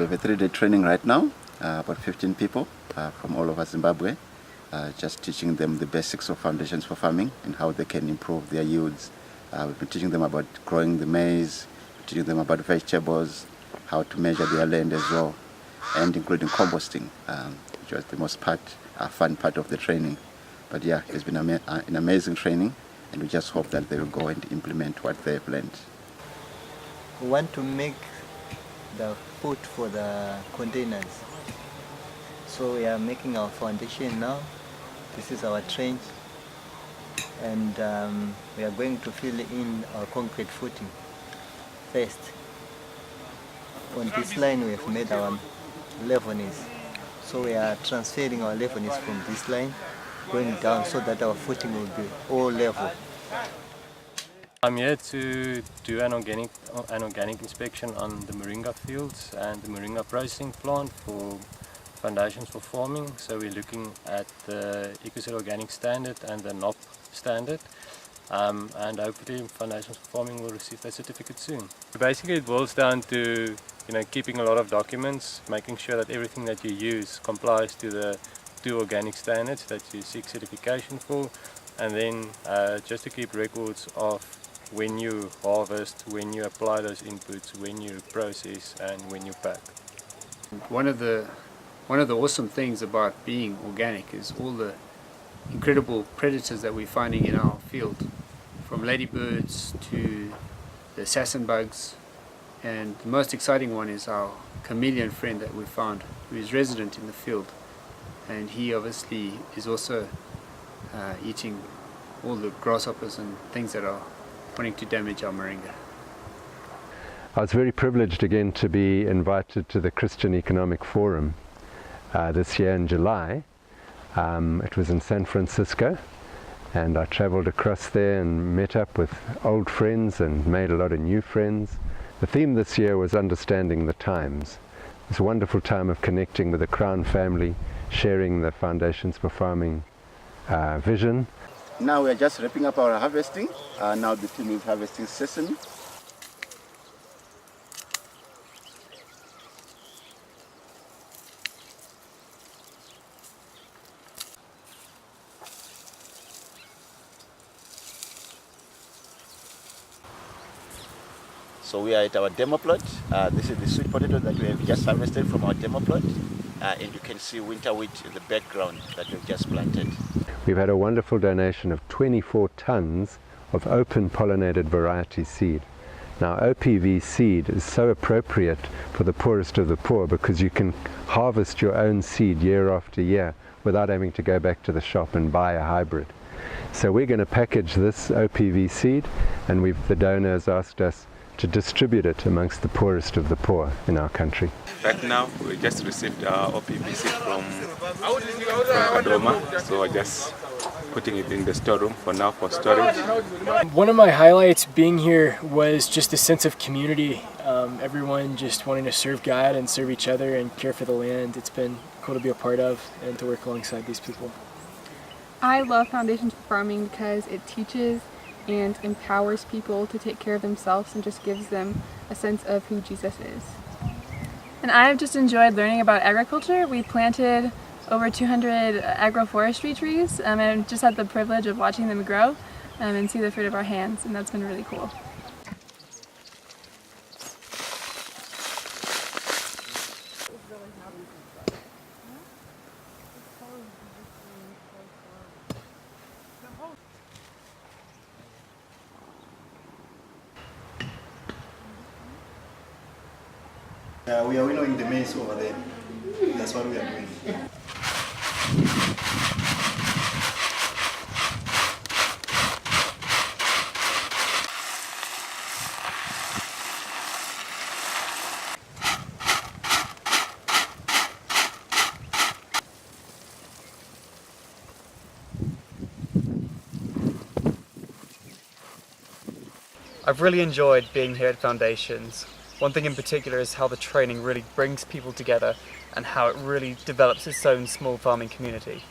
have a 3-day training right now, about 15 people from all over Zimbabwe, just teaching them the basics of foundations for farming and how they can improve their yields. We've been teaching them about growing the maize, teaching them about vegetables, how to measure their land as well, and including composting, which was the most fun part of the training. But yeah, it's been an amazing training, and we just hope that they will go and implement what they've learned. We want to make the food for the containers. So we are making our foundation now. This is our trench, and we are going to fill in our concrete footing first. On this line we have made our levenis. So we are transferring our levenis from this line going down so that our footing will be all level. I'm here to do an organic inspection on the moringa fields and the moringa processing plant for foundations for farming. So we're looking at the EcoCert Organic Standard and the NOP standard, and hopefully foundations for farming will receive that certificate soon. Basically it boils down to keeping a lot of documents, making sure that everything that you use complies to the 2 organic standards that you seek certification for, and then just to keep records of when you harvest, when you apply those inputs, when you process, and when you pack. One of the awesome things about being organic is all the incredible predators that we're finding in our field, from ladybirds to the assassin bugs, and the most exciting one is our chameleon friend that we found, who is resident in the field, and he obviously is also eating all the grasshoppers and things that are wanting to damage our moringa. I was very privileged again to be invited to the Christian Economic Forum this year in July. It was in San Francisco, and I traveled across there and met up with old friends and made a lot of new friends. The theme this year was Understanding the Times. It's a wonderful time of connecting with the Crown family, sharing the Foundations for Farming vision. Now we are just wrapping up our harvesting. Now the team is harvesting sesame. So we are at our demo plot. This is the sweet potato that we have just harvested from our demo plot. And you can see winter wheat in the background that we've just planted. We've had a wonderful donation of 24 tons of open pollinated variety seed. Now OPV seed is so appropriate for the poorest of the poor because you can harvest your own seed year after year without having to go back to the shop and buy a hybrid. So we're going to package this OPV seed, and the donors asked us to distribute it amongst the poorest of the poor in our country. Right now, we just received our OPVC from Kadoma, so we're just putting it in the storeroom for now for storage. One of my highlights being here was just a sense of community. Everyone just wanting to serve God and serve each other and care for the land. It's been cool to be a part of and to work alongside these people. I love Foundations for Farming because it teaches and empowers people to take care of themselves and just gives them a sense of who Jesus is. And I've just enjoyed learning about agriculture. We planted over 200 agroforestry trees and just had the privilege of watching them grow and see the fruit of our hands, and that's been really cool. We are winnowing the maize over there. That's what we are doing. I've really enjoyed being here at Foundations. One thing in particular is how the training really brings people together and how it really develops its own small farming community.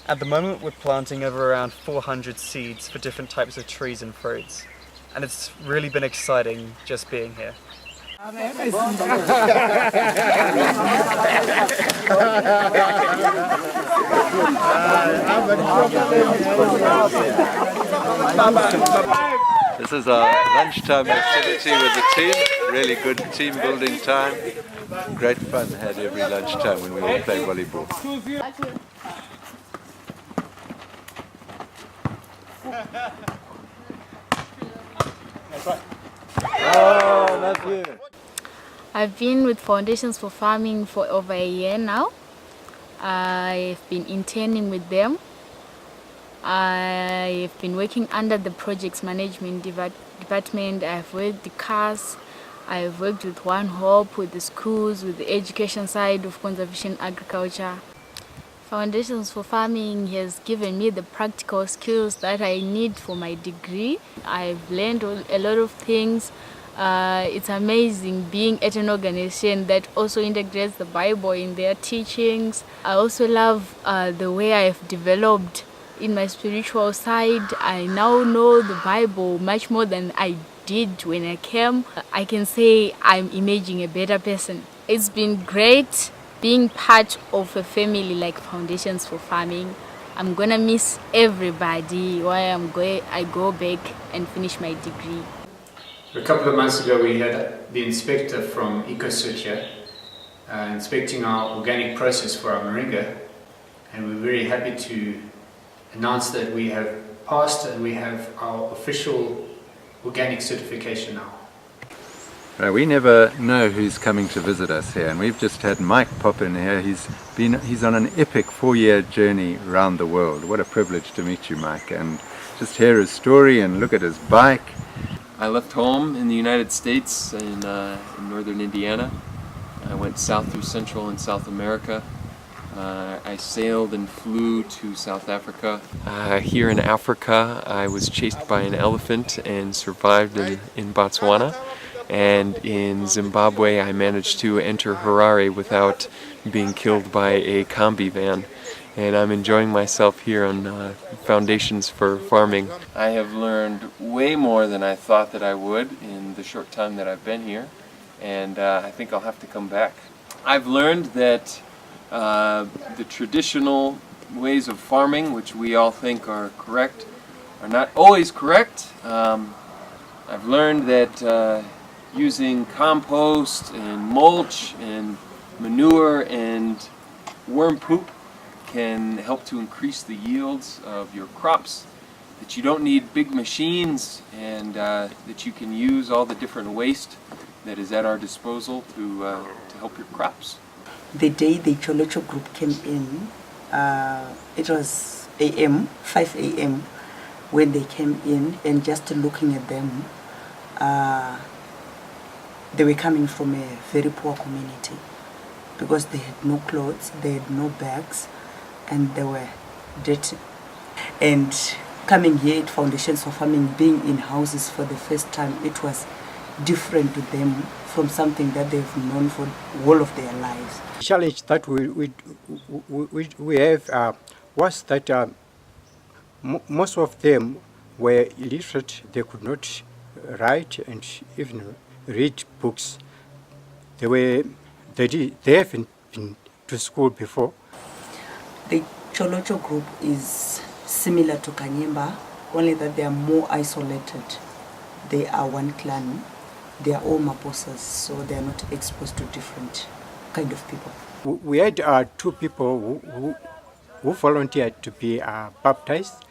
At the moment we're planting over around 400 seeds for different types of trees and fruits, and it's really been exciting just being here. This is our lunchtime activity with the team. Really good team building time. Great fun had every lunchtime when we all play volleyball. Oh, that's you. I've been with Foundations for Farming for over a year now. I've been interning with them. I've been working under the projects management department. I've worked the CAS. I've worked with One Hope, with the schools, with the education side of conservation agriculture. Foundations for Farming has given me the practical skills that I need for my degree. I've learned a lot of things. It's amazing being at an organization that also integrates the Bible in their teachings. I also love the way I've developed in my spiritual side. I now know the Bible much more than I did when I came. I can say I'm imaging a better person. It's been great being part of a family like Foundations for Farming. I'm gonna miss everybody while I go back and finish my degree. A couple of months ago we had the inspector from EcoCert here inspecting our organic process for our moringa, and we're very happy to announce that we have passed and we have our official organic certification now. Right, we never know who's coming to visit us here, and we've just had Mike pop in here. He's on an epic 4-year journey around the world. What a privilege to meet you, Mike, and just hear his story and look at his bike. I left home in the United States in northern Indiana. I went south through Central and South America. I sailed and flew to South Africa. Here in Africa, I was chased by an elephant and survived in Botswana. And in Zimbabwe, I managed to enter Harare without being killed by a combi van. And I'm enjoying myself here on Foundations for Farming. I have learned way more than I thought that I would in the short time that I've been here, and I think I'll have to come back. I've learned that the traditional ways of farming, which we all think are correct, are not always correct. I've learned that using compost and mulch and manure and worm poop can help to increase the yields of your crops, that you don't need big machines, and that you can use all the different waste that is at our disposal to help your crops. The day the Cholocho group came in, it was 5 a.m. when they came in, and just looking at them, they were coming from a very poor community because they had no clothes, they had no bags, and they were dirty. And coming here at Foundations for Farming, being in houses for the first time, it was different to them from something that they've known for the whole of their lives. The challenge that we have was that most of them were illiterate. They could not write and even read books. They haven't been to school before. The Cholocho group is similar to Kanyemba, only that they are more isolated. They are one clan. They are all Maposas, so they are not exposed to different kind of people. We had 2 people who volunteered to be baptized,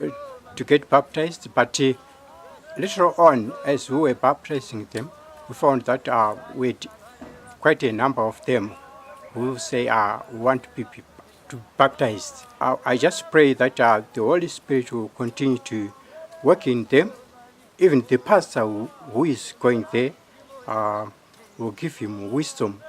to get baptized, but later on, as we were baptizing them, we found that we had quite a number of them who say want to be baptized. I just pray that the Holy Spirit will continue to work in them. Even the pastor who is going there will give him wisdom.